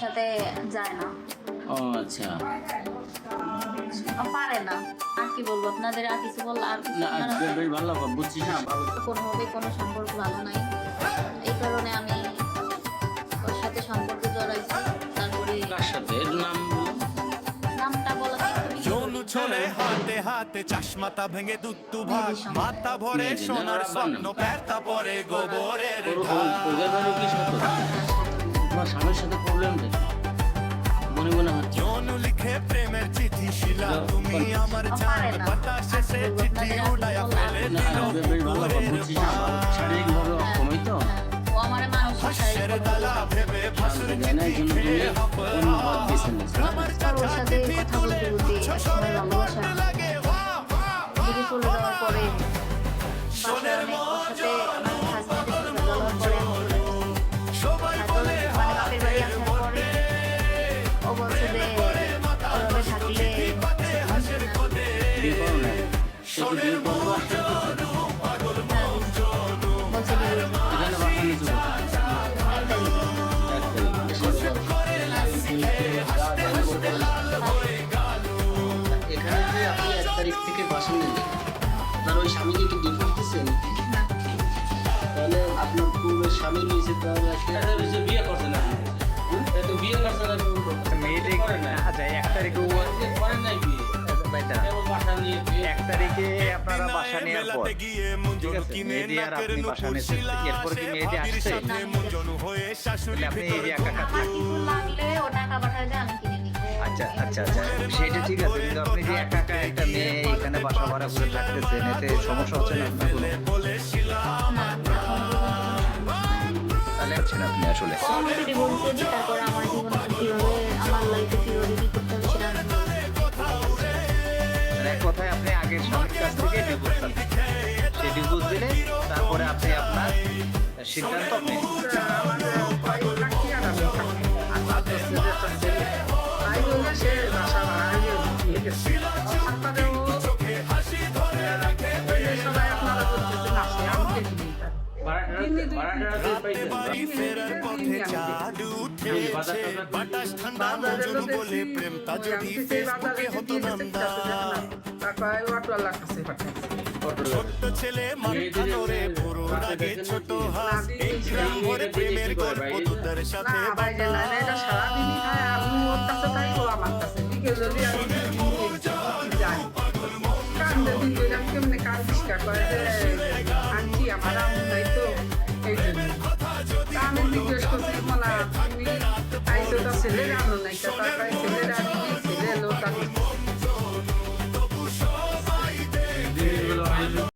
সাথে যায় না। ও আচ্ছা, পারে না। আর কি বলবো আপনাদের, আর কিছু বললে আর কিছু না আপনারা বেশ ভালো বুঝছি। হ্যাঁ ভালো। কোনোভাবে কোনো সম্পর্ক ভালো নাই, এই কারণে আমি ওর সাথে সম্পর্কে জড়াইছি। তারপরে কার সাথে এর নাম বলো? নামটা বলা জনু চলে হাতে হাতে চশমাটা ভেঙে দুত্তু ভাগ মাথা ভরে সোনার স্বপ্ন পেরতা পরে গোবরের ওদের বাড়ি কি সাথে তোমার স্বামীর সাথে প্রবলেম দেখি মনে মনে হচ্ছে। জনু লিখে প্রেমের চিঠি শিলা তুমি আমার জান বাতাসে সে চিঠি উড়ায়া ফেলে না বেশ ভালো বুঝছি। শারীরিকভাবে অক্ষমই তো ও আমার মানুষ হাসের দালা ভেবে ভাসুর চিঠি খেয়ে আমার ওর সাথে কথা বলতে বলতে একসময় ভালোবাসা লাগে দিকে চলে যাওয়ার পরে বাসায় অনেক ওর সাথে আমার হাজবেন্ডের সাথে যাওয়ার পরে সবাই বলে বাপের বাড়ি আসার পরে ও বলছে যে ওভাবে থাকলে হাসের কোদে বিয়ে করো না সে কি বিয়ে করবো বলছে কি এখানে বাসা নিচু এখানে যে আপনি 1 তারিখ থেকে বাসা নিলেন আপনার ওই স্বামীকে কি ডিভোর্স দিচ্ছেন? তাহলে আপনার পূর্বের স্বামী রয়েছে, তাহলে বিয়ে করছেন না তো বিয়ে করছেন না মেয়েটি করেন না। আচ্ছা 1 তারিখে করেন নাই বিয়ে ভাইটা কেবল বাসা নিয়ে বিয়ে 1 তারিখে আপনারা বাসা নেওয়ার পর মেলাতে গিয়ে ঠিক আছে মেয়েটি আর আপনি বাসা নিয়েছেন, এরপর কি মেয়েটি আসছে? মুঞ্জনু হয়ে শাশুড়ি আপনি এই যে একা আমার কিছু লাগলে ও টাকা পাঠায় দেয়, আমি কিনে নিই। আচ্ছা আচ্ছা আচ্ছা সেটা ঠিক আছে, কিন্তু আপনি যে একা একা একটা মেয়ে এখানে বাসা ভাড়া করে থাকতেছেন, এতে সমস্যা হচ্ছে না আপনার কোনো? বলেছিলাম না, তাহলে হচ্ছে না আপনি আসলে আমাকে ডিভোর্স দিয়ে দিই, তারপর আমার জীবন কিভাবে আমার লাইফে কিভাবে কি করতে হবে সেটা আমি বলবো। মানে এক কথায় আপনি আগের স্বামীর কাছ থেকে ডিভোর্স চাচ্ছেন, সে ডিভোর্স দিলে তারপরে আপনি আপনার সিদ্ধান্ত আপনি বাড়ি ফেরার পথে চাঁদ উঠেছে বাতাস ঠান্ডা মুঞ্জনু বলে প্রেমটা যদি ফেসবুকে হতো নন্দা ছোট্ট ছেলে মাথানোরে পুরো আগে ছোট হাত এই গ্রাম ভরে প্রেমের গল্প তোদের সাথে আন্টি আমার আম্মু নাই তো এই জন্য আমি জিজ্ঞেস করছি মালা তুমি আইসো তো ছেলের আনো নাই টাকা ছেলেরা